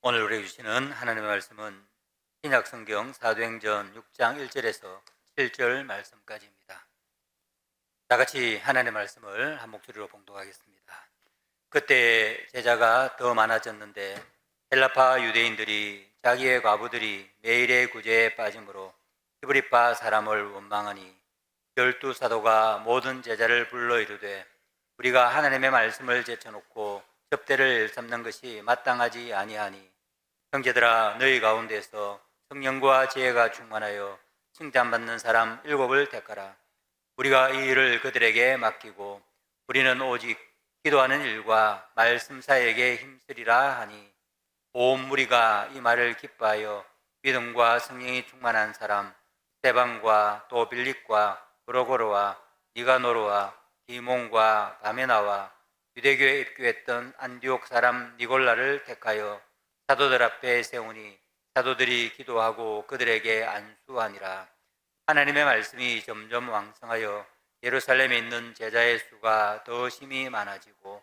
오늘 우리에게 주시는 하나님의 말씀은 신약성경 사도행전 6장 1절에서 7절 말씀까지입니다. 다같이 하나님의 말씀을 한 목소리로 봉독하겠습니다. 그때 제자가 더 많아졌는데 헬라파 유대인들이 자기의 과부들이 매일의 구제에 빠짐으로 히브리파 사람을 원망하니 12사도가 모든 제자를 불러 이르되 우리가 하나님의 말씀을 제쳐놓고 접대를 삼는 것이 마땅하지 아니하니 형제들아 너희 가운데서 성령과 지혜가 충만하여 칭찬받는 사람 7을 택하라. 우리가 이 일을 그들에게 맡기고 우리는 오직 기도하는 일과 말씀 사이에게 힘쓰리라 하니 온 무리가 이 말을 기뻐하여 믿음과 성령이 충만한 사람 스데반과 또 빌립과 브로고로와 니가노르와 디몬과 바메나와 유대교에 입교했던 안디옥 사람 니골라를 택하여 사도들 앞에 세우니 사도들이 기도하고 그들에게 안수하니라. 하나님의 말씀이 점점 왕성하여 예루살렘에 있는 제자의 수가 더 심히 많아지고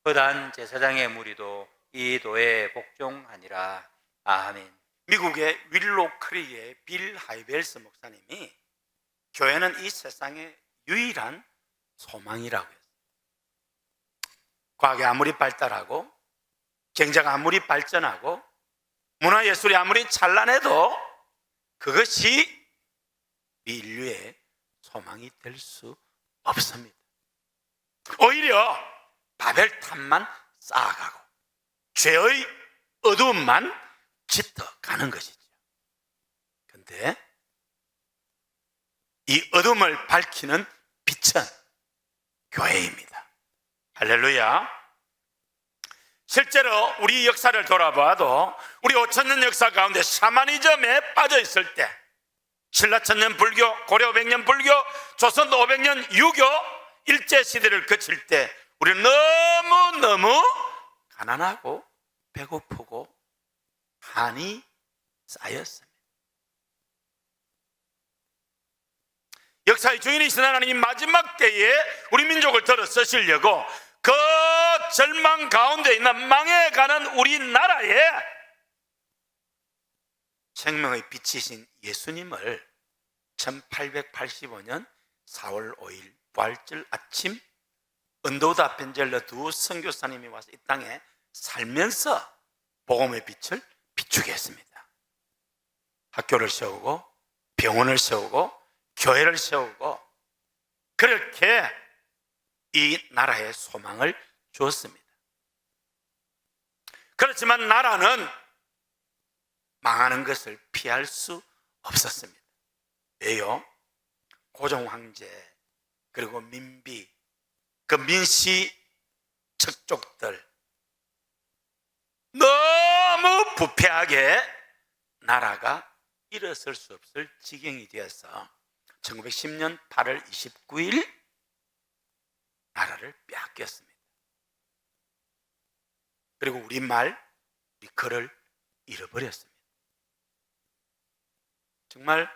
허다한 제사장의 무리도 이 도에 복종하니라. 아멘. 미국의 윌로 크릭의 빌 하이벨스 목사님이 교회는 이 세상의 유일한 소망이라고 했어요. 과학이 아무리 발달하고 경제가 아무리 발전하고 문화예술이 아무리 찬란해도 그것이 인류의 소망이 될 수 없습니다. 오히려 바벨탑만 쌓아가고 죄의 어두움만 짙어가는 것이죠. 그런데 이 어둠을 밝히는 빛은 교회입니다. 할렐루야. 실제로 우리 역사를 돌아봐도 우리 5천년 역사 가운데 샤머니즘에 빠져 있을 때 신라천년 불교, 고려 500년 불교, 조선 500년 유교 일제시대를 거칠 때 우리는 너무너무 가난하고 배고프고 한이 쌓였습니다. 역사의 주인이신 하나님이 마지막 때에 우리 민족을 들어 쓰시려고 그 절망 가운데 있는 망해가는 우리나라에 생명의 빛이신 예수님을 1885년 4월 5일 부활절 아침 은도다 벤젤러 두 선교사님이 와서 이 땅에 살면서 복음의 빛을 비추게 했습니다. 학교를 세우고 병원을 세우고 교회를 세우고 그렇게 이 나라에 소망을 주었습니다. 그렇지만 나라는 망하는 것을 피할 수 없었습니다. 왜요? 고종 황제 그리고 민비 그 민씨 척족들 너무 부패하게 나라가 일어설 수 없을 지경이 되어서 1910년 8월 29일 나라를 빼앗겼습니다. 그리고 우리 글을 잃어버렸습니다. 정말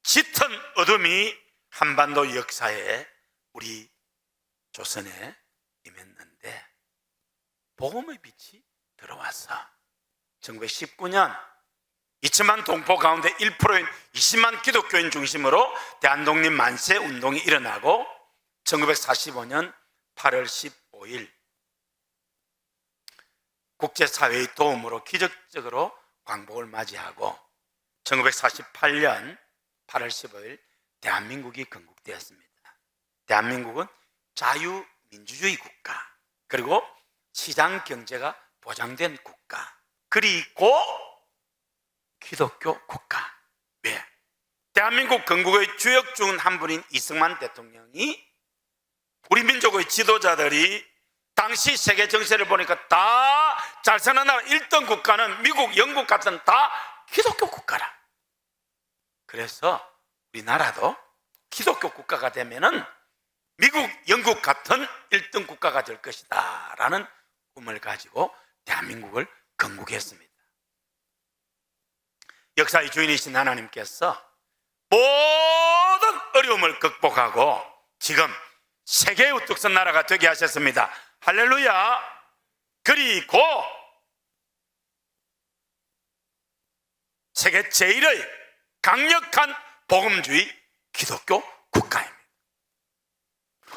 짙은 어둠이 한반도 역사에 우리 조선에 임했는데 복음의 빛이 들어와서 1919년 2천만 동포 가운데 1%인 20만 기독교인 중심으로 대한독립 만세 운동이 일어나고 1945년 8월 15일 국제사회의 도움으로 기적적으로 광복을 맞이하고 1948년 8월 15일 대한민국이 건국되었습니다. 대한민국은 자유민주주의 국가 그리고 시장경제가 보장된 국가 그리고 기독교 국가. 왜? 대한민국 건국의 주역 중 한 분인 이승만 대통령이 우리 민족의 지도자들이 당시 세계 정세를 보니까 다 잘 사는 나라 1등 국가는 미국, 영국 같은 다 기독교 국가라. 그래서 우리나라도 기독교 국가가 되면은 미국, 영국 같은 1등 국가가 될 것이다 라는 꿈을 가지고 대한민국을 건국했습니다. 역사의 주인이신 하나님께서 모든 어려움을 극복하고 지금 세계의 우뚝 선 나라가 되게 하셨습니다. 할렐루야. 그리고 세계 제1의 강력한 복음주의 기독교 국가입니다.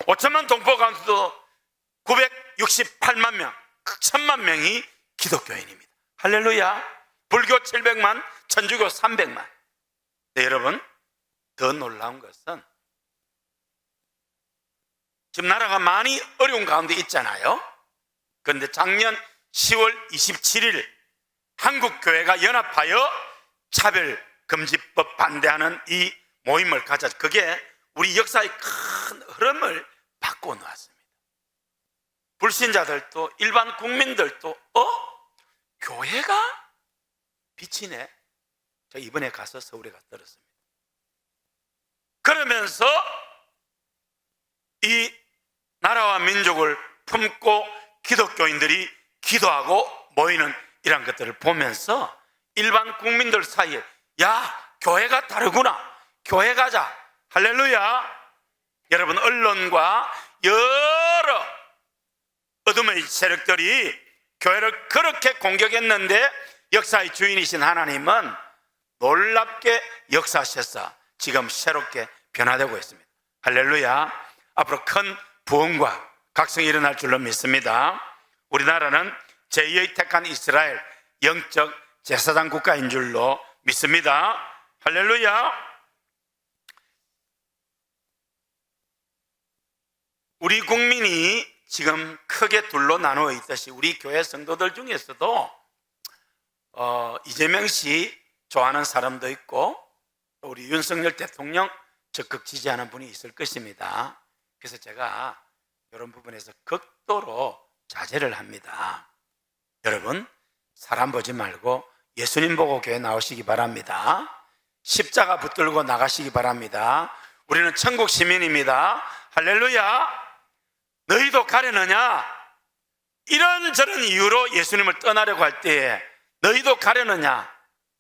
5천만 동포 가운데도 968만 명, 1000만 명이 기독교인입니다. 할렐루야. 불교 700만, 천주교 300만. 네, 여러분, 더 놀라운 것은 지금 나라가 많이 어려운 가운데 있잖아요. 그런데 작년 10월 27일 한국교회가 연합하여 차별금지법 반대하는 이 모임을 가졌죠. 그게 우리 역사의 큰 흐름을 바꿔 놓았습니다. 불신자들도 일반 국민들도 교회가 빛이네. 저 이번에 가서 서울에 가서 들었습니다. 그러면서 이 나라와 민족을 품고 기독교인들이 기도하고 모이는 이런 것들을 보면서 일반 국민들 사이에 야, 교회가 다르구나. 교회 가자. 할렐루야. 여러분, 언론과 여러 어둠의 세력들이 교회를 그렇게 공격했는데 역사의 주인이신 하나님은 놀랍게 역사하셔서 지금 새롭게 변화되고 있습니다. 할렐루야. 앞으로 큰 부흥과 각성이 일어날 줄로 믿습니다. 우리나라는 제2의 택한 이스라엘 영적 제사장 국가인 줄로 믿습니다. 할렐루야. 우리 국민이 지금 크게 둘로 나누어 있듯이 우리 교회 성도들 중에서도 이재명 씨 좋아하는 사람도 있고 우리 윤석열 대통령 적극 지지하는 분이 있을 것입니다. 그래서 제가 이런 부분에서 극도로 자제를 합니다. 여러분, 사람 보지 말고 예수님 보고 교회 나오시기 바랍니다. 십자가 붙들고 나가시기 바랍니다. 우리는 천국 시민입니다. 할렐루야. 너희도 가려느냐? 이런저런 이유로 예수님을 떠나려고 할 때에 너희도 가려느냐?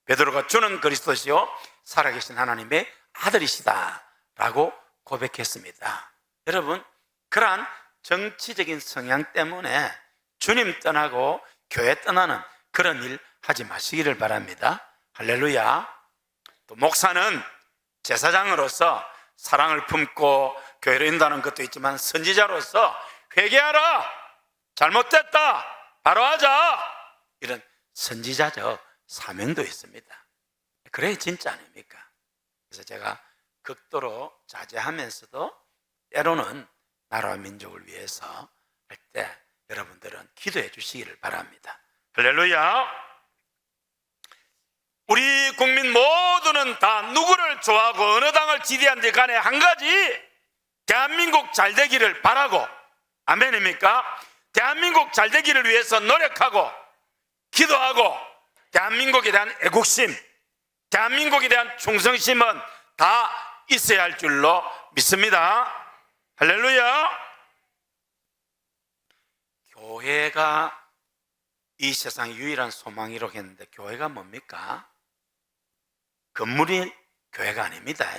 베드로가 주는 그리스도시요 살아계신 하나님의 아들이시다 라고 고백했습니다. 여러분, 그러한 정치적인 성향 때문에 주님 떠나고 교회 떠나는 그런 일 하지 마시기를 바랍니다. 할렐루야. 또 목사는 제사장으로서 사랑을 품고 교회를 인도하는 것도 있지만 선지자로서 회개하라, 잘못됐다, 바로 하자, 이런 선지자적 사명도 있습니다. 그래 진짜 아닙니까? 그래서 제가 극도로 자제하면서도 때로는 나라와 민족을 위해서 할 때 여러분들은 기도해 주시기를 바랍니다. 할렐루야. 우리 국민 모두는 다 누구를 좋아하고 어느 당을 지지하는지 간에 한 가지, 대한민국 잘 되기를 바라고, 아멘입니까? 대한민국 잘 되기를 위해서 노력하고 기도하고 대한민국에 대한 애국심, 대한민국에 대한 충성심은 다 있어야 할 줄로 믿습니다. 할렐루야. 교회가 이 세상의 유일한 소망이라고 했는데 교회가 뭡니까? 건물이 교회가 아닙니다.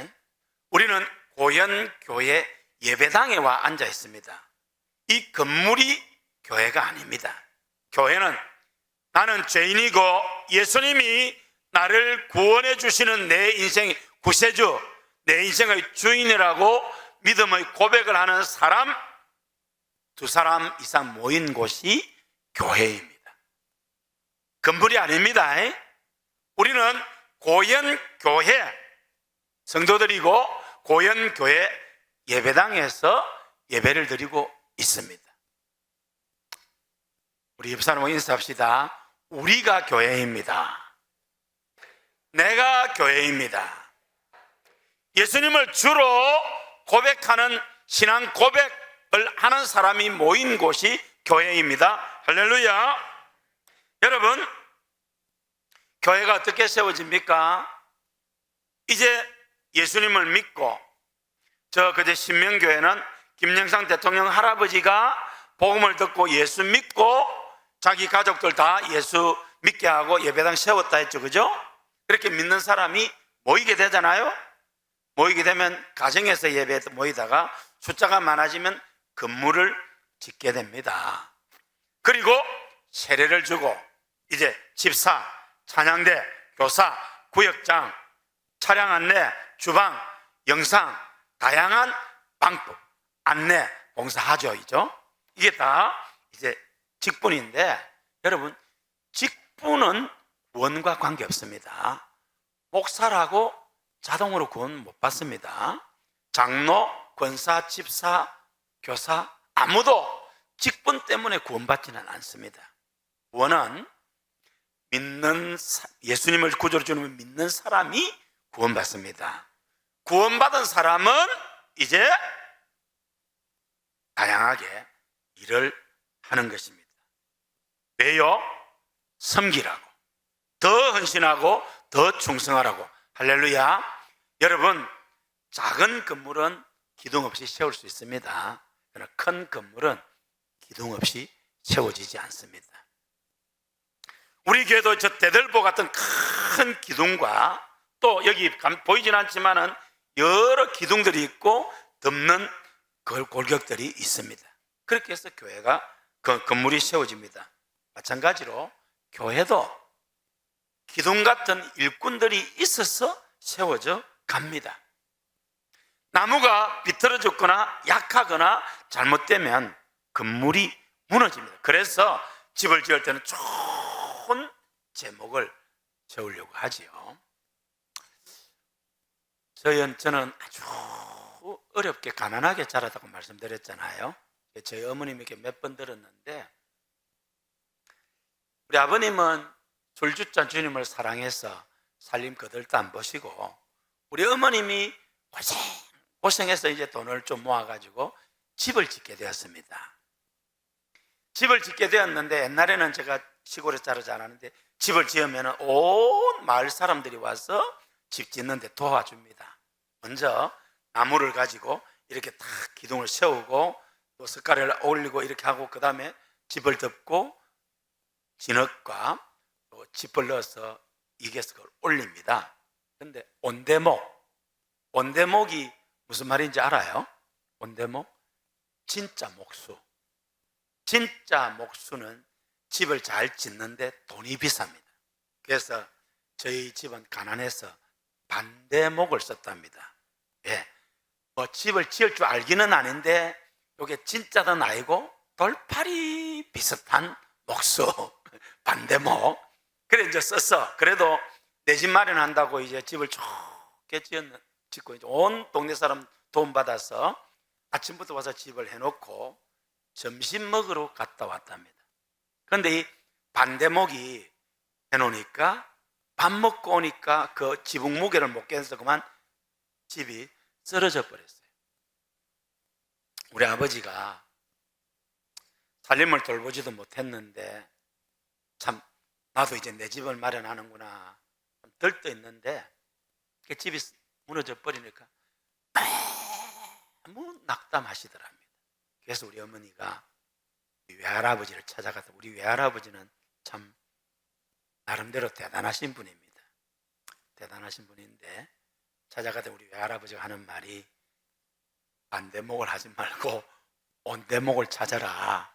우리는 고연교회 예배당에 와 앉아 있습니다. 이 건물이 교회가 아닙니다. 교회는 나는 죄인이고 예수님이 나를 구원해 주시는 내 인생의 구세주, 내 인생의 주인이라고 믿음의 고백을 하는 사람, 2사람 이상 모인 곳이 교회입니다. 건물이 아닙니다. 우리는 고연교회 성도들이고 고연교회 예배당에서 예배를 드리고 있습니다. 우리 옆사람하고 인사합시다. 우리가 교회입니다. 내가 교회입니다. 예수님을 주로 고백하는 신앙 고백을 하는 사람이 모인 곳이 교회입니다. 할렐루야. 여러분, 교회가 어떻게 세워집니까? 이제 예수님을 믿고, 그제 신명교회는 김영삼 대통령 할아버지가 복음을 듣고 예수 믿고 자기 가족들 다 예수 믿게 하고 예배당 세웠다 했죠. 그죠? 그렇게 믿는 사람이 모이게 되잖아요. 모이게 되면 가정에서 예배에 모이다가 숫자가 많아지면 건물을 짓게 됩니다. 그리고 세례를 주고 이제 집사, 찬양대, 교사, 구역장, 차량 안내, 주방, 영상, 다양한 방법, 안내, 봉사하죠이죠. 이게 다 이제 직분인데, 여러분, 직분은 구원과 관계없습니다. 목사라고 자동으로 구원 못 받습니다. 장로, 권사, 집사, 교사, 아무도 직분 때문에 구원받지는 않습니다. 구원은 예수님을 구주로 주는 믿는 사람이 구원받습니다. 구원받은 사람은 이제 다양하게 일을 하는 것입니다. 왜요? 섬기라고, 더 헌신하고 더 충성하라고. 할렐루야. 여러분, 작은 건물은 기둥 없이 세울 수 있습니다. 그러나 큰 건물은 기둥 없이 세워지지 않습니다. 우리 교회도 저 대들보 같은 큰 기둥과 또 여기 보이진 않지만은 여러 기둥들이 있고 덮는 골격들이 있습니다. 그렇게 해서 교회가 그 건물이 세워집니다. 마찬가지로 교회도 기둥 같은 일꾼들이 있어서 세워져 갑니다. 나무가 비틀어졌거나 약하거나 잘못되면 건물이 무너집니다. 그래서 집을 지을 때는 좋은 제목을 세우려고 하지요. 저는 아주 어렵게 가난하게 자라다고 말씀드렸잖아요. 저희 어머님에게 몇 번 들었는데, 우리 아버님은 줄주자 주님을 사랑해서 살림 거들도 안 보시고, 우리 어머님이 고생해서 이제 돈을 좀 모아가지고 집을 짓게 되었습니다. 집을 짓게 되었는데, 옛날에는 제가 시골에 자라지 않았는데 집을 지으면 온 마을 사람들이 와서 집 짓는데 도와줍니다. 먼저 나무를 가지고 이렇게 탁 기둥을 세우고 또 석가래를 올리고 이렇게 하고, 그 다음에 집을 덮고 진흙과 또 짚을 넣어서 이개석을 올립니다. 그런데 온대목이 무슨 말인지 알아요? 온대목? 진짜 목수. 진짜 목수는 집을 잘 짓는데 돈이 비쌉니다. 그래서 저희 집은 가난해서 반대목을 썼답니다. 예, 뭐 집을 지을 줄 알기는 아닌데 이게 진짜는 아니고 돌팔이 비슷한 목수, 반대목. 그래 이제 썼어. 그래도 내 집 마련한다고 이제 집을 좋게 짓고 이제 온 동네 사람 도움 받아서 아침부터 와서 집을 해놓고 점심 먹으러 갔다 왔답니다. 그런데 이 반대목이 해놓으니까 밥 먹고 오니까 그 지붕 무게를 못 견뎌서 그만 집이 쓰러져 버렸어요. 우리 아버지가 살림을 돌보지도 못했는데, 참 나도 이제 내 집을 마련하는구나 들떠있는데, 그 집이 무너져 버리니까 너무 낙담하시더랍니다. 그래서 우리 어머니가 우리 외할아버지를 찾아가서, 우리 외할아버지는 참 나름대로 대단하신 분입니다. 대단하신 분인데, 찾아가다 우리 외할아버지가 하는 말이 반대목을 하지 말고 온대목을 찾아라.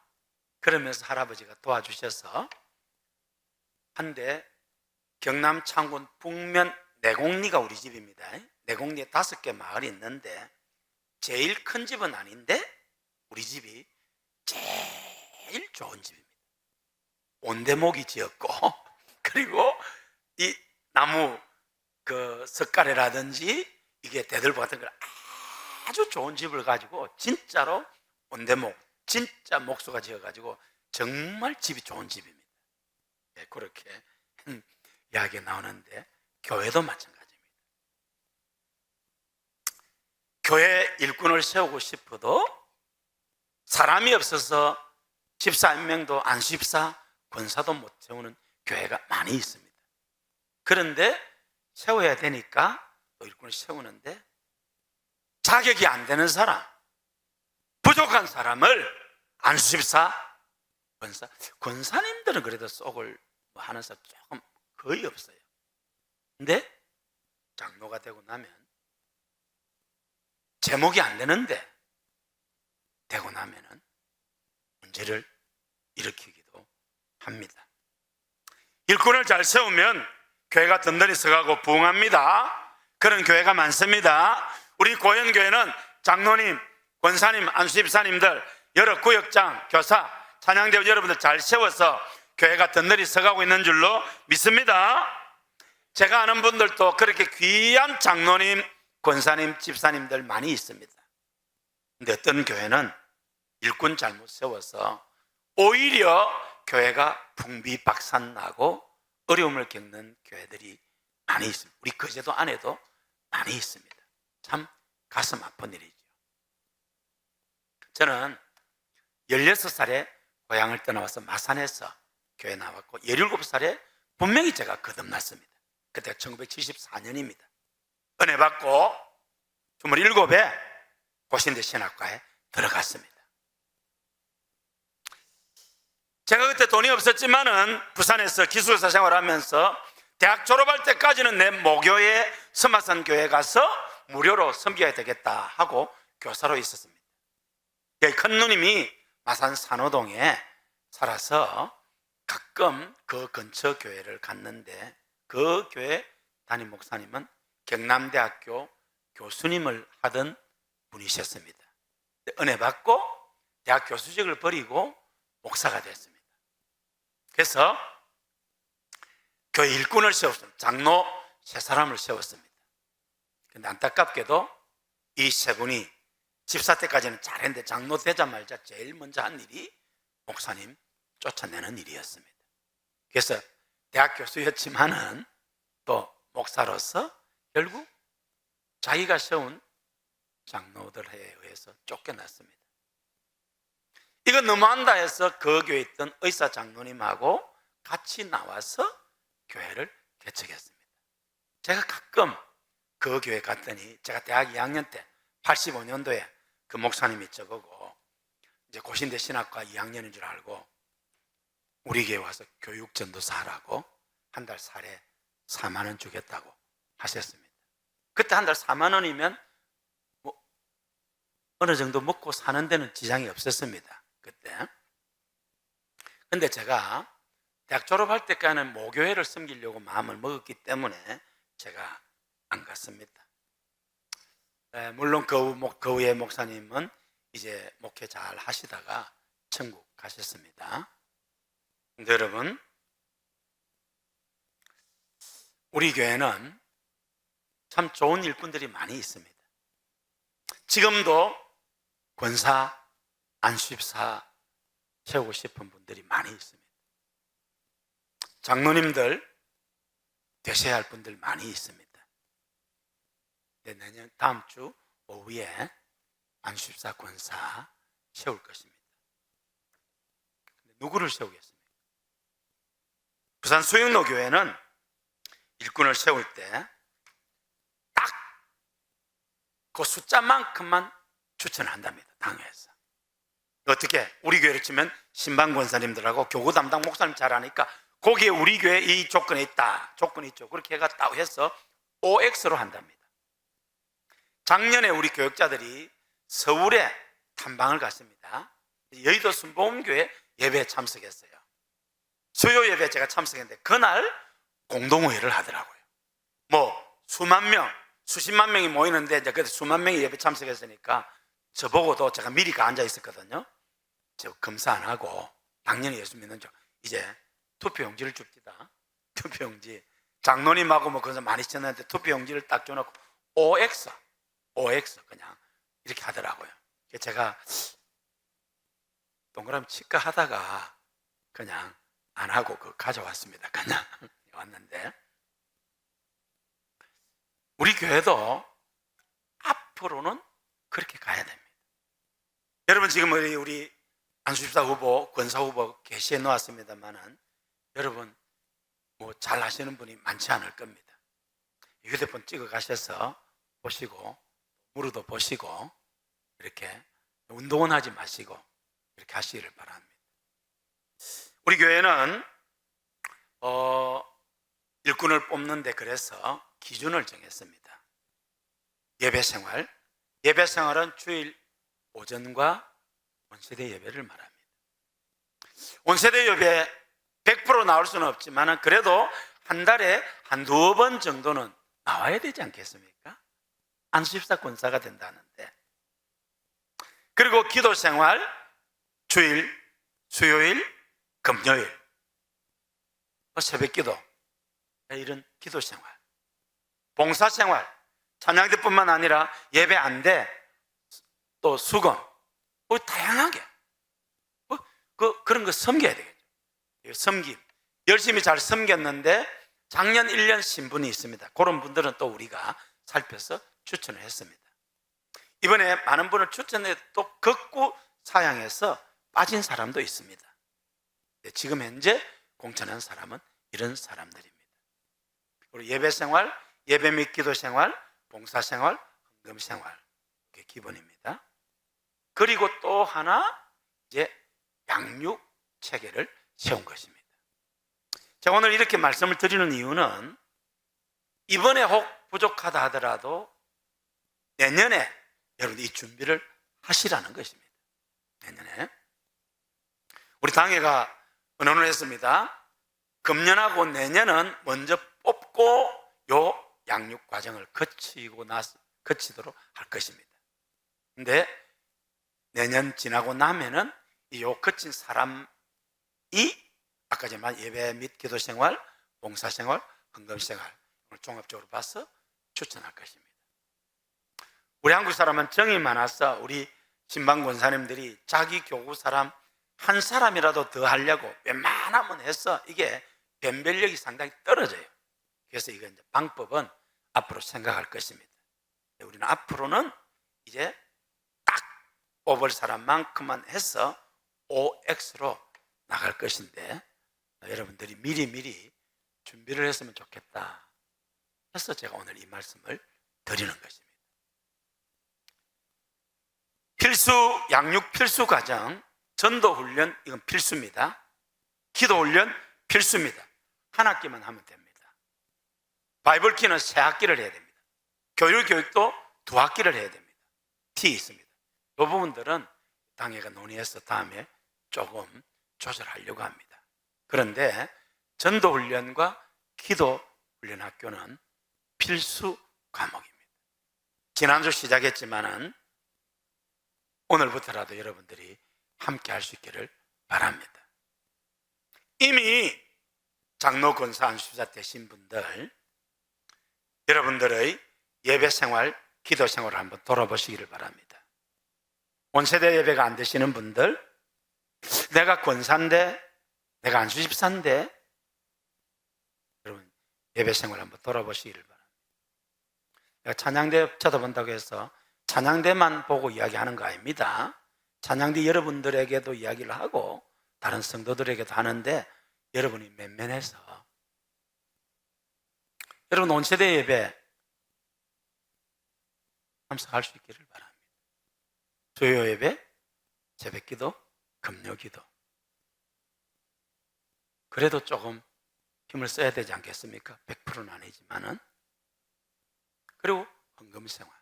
그러면서 할아버지가 도와주셔서 한데 경남 창군 북면 내곡리가 우리 집입니다. 내곡리에 5개 마을이 있는데 제일 큰 집은 아닌데 우리 집이 제일 좋은 집입니다. 온대목이 지었고 그리고 이 나무 그 석가래라든지 이게 대들보 같은 걸 아주 좋은 집을 가지고 진짜로 온대목, 진짜 목수가 지어가지고 정말 집이 좋은 집입니다. 네, 그렇게 이야기가 나오는데 교회도 마찬가지입니다. 교회 일꾼을 세우고 싶어도 사람이 없어서 집사 한 명도 안수집사, 권사도 못 세우는 교회가 많이 있습니다. 그런데 세워야 되니까 또 일꾼을 세우는데 자격이 안 되는 사람, 부족한 사람을 안수집사, 권사님들은 그래도 쏙을 하는 사람 조금 거의 없어요. 근데 장로가 되고 나면 제목이 안 되는데 되고 나면은 문제를 일으키기도 합니다. 일꾼을 잘 세우면 교회가 든든히 서가고 부흥합니다. 그런 교회가 많습니다. 우리 고현교회는 장로님, 권사님, 안수집사님들, 여러 구역장, 교사, 찬양대원 여러분들 잘 세워서 교회가 든든히 서가고 있는 줄로 믿습니다. 제가 아는 분들도 그렇게 귀한 장로님, 권사님, 집사님들 많이 있습니다. 근데 어떤 교회는 일꾼 잘못 세워서 오히려 교회가 풍비박산나고 어려움을 겪는 교회들이 많이 있습니다. 우리 거제도 안에도 많이 있습니다. 참 가슴 아픈 일이죠. 저는 16살에 고향을 떠나와서 마산에서 교회 나왔고 17살에 분명히 제가 거듭났습니다. 그때가 1974년입니다. 은혜 받고 27에 고신대 신학과에 들어갔습니다. 제가 그때 돈이 없었지만은 부산에서 기숙사 생활하면서 대학 졸업할 때까지는 내 모교에 서마산 교회 가서 무료로 섬겨야 되겠다 하고 교사로 있었습니다. 여기 큰 누님이 마산 산호동에 살아서 가끔 그 근처 교회를 갔는데 그 교회 담임 목사님은 경남대학교 교수님을 하던 분이셨습니다. 은혜 받고 대학 교수직을 버리고 목사가 됐습니다. 그래서 교회 일꾼을 세웠습니다. 장로 3사람을 세웠습니다. 그런데 안타깝게도 이 3분이 집사 때까지는 잘했는데 장로 되자마자 제일 먼저 한 일이 목사님 쫓아내는 일이었습니다. 그래서 대학 교수였지만은 또 목사로서 결국 자기가 세운 장로들에 의해서 쫓겨났습니다. 이거 너무한다 해서 그 교회에 있던 의사 장로님하고 같이 나와서 교회를 개척했습니다. 제가 가끔 그 교회 갔더니 제가 대학 2학년 때 85년도에 그 목사님이 저거고 이제 고신대 신학과 2학년인 줄 알고 우리 교회 와서 교육 전도사 하라고 한 달 살에 4만 원 주겠다고 하셨습니다. 그때 한 달 4만 원이면 뭐 어느 정도 먹고 사는 데는 지장이 없었습니다. 그때. 근데 제가 대학 졸업할 때까지는 모교회를 섬기려고 마음을 먹었기 때문에 제가 안 갔습니다. 물론 그 후에 목사님은 이제 목회 잘 하시다가 천국 가셨습니다. 근데 여러분, 우리 교회는 참 좋은 일꾼들이 많이 있습니다. 지금도 권사, 안수집사 세우고 싶은 분들이 많이 있습니다. 장로님들 되셔야 할 분들 많이 있습니다. 내년 다음 주 오후에 안수집사 권사 세울 것입니다. 누구를 세우겠습니까? 부산 수영로 교회는 일꾼을 세울 때 딱 그 숫자만큼만 추천한답니다. 당회에서. 어떻게? 우리 교회를 치면 신방 권사님들하고 교구 담당 목사님 잘 아니까 거기에 우리 교회 이 조건이 있다, 조건이 있죠. 그렇게 해갔다고 해서 OX로 한답니다. 작년에 우리 교육자들이 서울에 탐방을 갔습니다. 여의도 순복음교회 예배에 참석했어요. 수요 예배에 제가 참석했는데 그날 공동회의를 하더라고요. 뭐 수만 명, 수십만 명이 모이는데 이제 그때 수만 명이 예배 참석했으니까 저보고도 제가 미리 가 앉아 있었거든요. 저 검사 안 하고 당연히 예수 믿는 줄 이제 투표용지를 줍니다. 투표용지 장로님하고 뭐 그래서 많이 쳤는데 투표용지를 딱 줘놓고 OX 그냥 이렇게 하더라고요. 제가 동그라미 칠까 하다가 그냥 안 하고 그 가져왔습니다. 그냥 왔는데 우리 교회도 앞으로는 그렇게 가야 됩니다. 여러분 지금 우리 안수집사 후보, 권사 후보 게시해 놓았습니다만은 여러분 뭐 잘 하시는 분이 많지 않을 겁니다. 휴대폰 찍어 가셔서 보시고 무릎도 보시고 이렇게 운동은 하지 마시고 이렇게 하시기를 바랍니다. 우리 교회는 일꾼을 뽑는데 그래서 기준을 정했습니다. 예배 생활은 주일 오전과 온세대 예배를 말합니다. 온세대 예배 100% 나올 수는 없지만 그래도 한 달에 한두 번 정도는 나와야 되지 않겠습니까? 안수24 권사가 된다는데. 그리고 기도 생활, 주일, 수요일, 금요일, 새벽 기도, 이런 기도 생활, 봉사 생활, 찬양대뿐만 아니라 예배 안대, 또 수건, 다양하게 그런 거 섬겨야 되겠죠. 섬김, 열심히 잘 섬겼는데 작년 1년 신분이 있습니다. 그런 분들은 또 우리가 살펴서 추천을 했습니다. 이번에 많은 분을 추천해 또 극구 사양해서 빠진 사람도 있습니다. 지금 현재 공천한 사람은 이런 사람들입니다. 그리고 예배 생활, 예배 및 기도 생활, 봉사 생활, 헌금 생활, 이게 기본입니다. 그리고 또 하나 이제 양육 체계를 세운 것입니다. 제가 오늘 이렇게 말씀을 드리는 이유는 이번에 혹 부족하다 하더라도 내년에 여러분 이 준비를 하시라는 것입니다. 내년에 우리 당회가 의논을 했습니다. 금년하고 내년은 먼저 뽑고 요 양육 과정을 거치도록 할 것입니다. 근데 내년 지나고 나면은 이 요 거친 사람이 아까 전에 말 예배 및 기도 생활, 봉사 생활, 헌금 생활 종합적으로 봐서 추천할 것입니다. 우리 한국 사람은 정이 많아서 우리 신방 권사님들이 자기 교구 사람 한 사람이라도 더 하려고 웬만하면 해서 이게 변별력이 상당히 떨어져요. 그래서 이거 이제 방법은 앞으로 생각할 것입니다. 우리는 앞으로는 이제 딱 뽑을 사람만큼만 해서 OX로 나갈 것인데 여러분들이 미리 준비를 했으면 좋겠다 해서 제가 오늘 이 말씀을 드리는 것입니다. 양육 필수 과정, 전도 훈련 이건 필수입니다. 기도 훈련 필수입니다. 한 학기만 하면 됩니다. 바이블 키는 3학기를 해야 됩니다. 교육도 2학기를 해야 됩니다. T 있습니다. 이 부분들은 당회가 논의해서 다음에 조금 조절하려고 합니다. 그런데 전도 훈련과 기도 훈련 학교는 필수 과목입니다. 지난주 시작했지만은 오늘부터라도 여러분들이 함께 할 수 있기를 바랍니다. 이미 장로 권사 안수자 되신 분들, 여러분들의 예배 생활, 기도 생활을 한번 돌아보시기를 바랍니다. 온세대 예배가 안 되시는 분들, 내가 권사인데, 내가 안수집사인데, 여러분 예배 생활 한번 돌아보시기를 바랍니다. 내가 찬양대 쳐다본다고 해서 찬양대만 보고 이야기하는 거 아닙니다. 찬양대 여러분들에게도 이야기를 하고 다른 성도들에게도 하는데 여러분이 맨맨해서 여러분 온세대 예배 참석할 수 있기를 바랍니다. 수요 예배, 새벽기도, 금요기도. 그래도 조금 힘을 써야 되지 않겠습니까? 100%는 아니지만은. 그리고 헌금생활.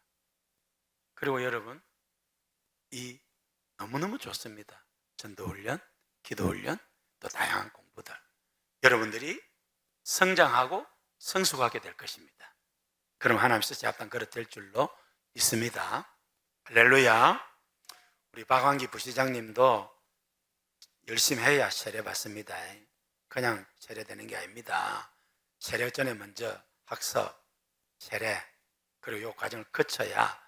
그리고 여러분 이 너무너무 좋습니다. 전도훈련, 기도훈련, 또 다양한 공부들. 여러분들이 성장하고 성숙하게 될 것입니다. 그럼 하나님께서 제 앞당 그렇게 될 줄로 믿습니다. 할렐루야. 우리 박완기 부시장님도 열심히 해야 세례 받습니다. 그냥 세례되는 게 아닙니다. 세례 전에 먼저 학습, 세례, 그리고 이 과정을 거쳐야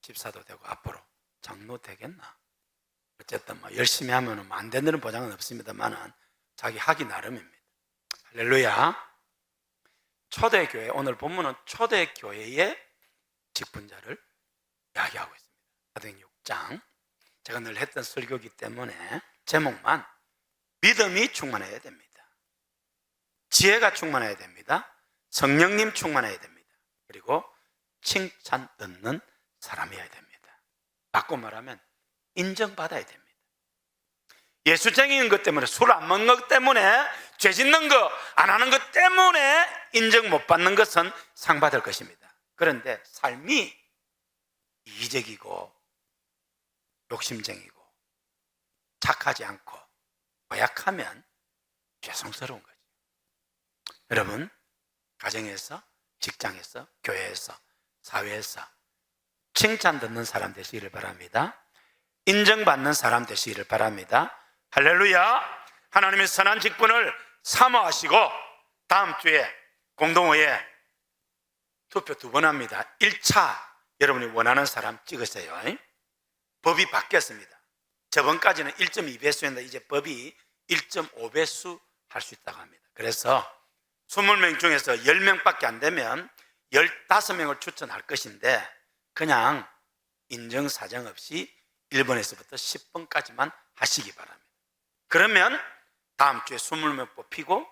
집사도 되고 앞으로 장로 되겠나? 어쨌든 열심히 하면 안 되는 보장은 없습니다만 자기 하기 나름입니다. 할렐루야. 초대교회, 오늘 본문은 초대교회의 직분자를 이야기하고 있습니다. 사도행전 6장. 제가 늘 했던 설교이기 때문에 제목만 믿음이 충만해야 됩니다. 지혜가 충만해야 됩니다. 성령님 충만해야 됩니다. 그리고 칭찬 듣는 사람이어야 됩니다. 바꿔 말하면 인정받아야 됩니다. 예수쟁이인 것 때문에, 술 안 먹는 것 때문에, 죄 짓는 거 안 하는 것 때문에 인정 못 받는 것은 상 받을 것입니다. 그런데 삶이 이기적이고 욕심쟁이고 착하지 않고 고약하면 죄송스러운 거죠. 여러분, 가정에서, 직장에서, 교회에서, 사회에서 칭찬 듣는 사람 되시기를 바랍니다. 인정받는 사람 되시기를 바랍니다. 할렐루야. 하나님의 선한 직분을 사모하시고 다음 주에 공동회에 투표 2번 합니다. 1차 여러분이 원하는 사람 찍으세요. 법이 바뀌었습니다. 저번까지는 1.2배수였는데 이제 법이 1.5배수 할 수 있다고 합니다. 그래서 20명 중에서 10명밖에 안 되면 15명을 추천할 것인데 그냥 인정사정 없이 1번에서부터 10번까지만 하시기 바랍니다. 그러면 다음 주에 20명 뽑히고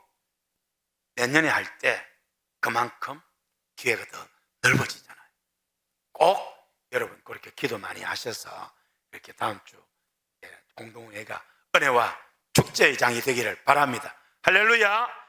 내년에 할 때 그만큼 기회가 더 넓어지잖아요. 꼭 여러분 그렇게 기도 많이 하셔서 이렇게 다음 주 공동회가 은혜와 축제의 장이 되기를 바랍니다. 할렐루야.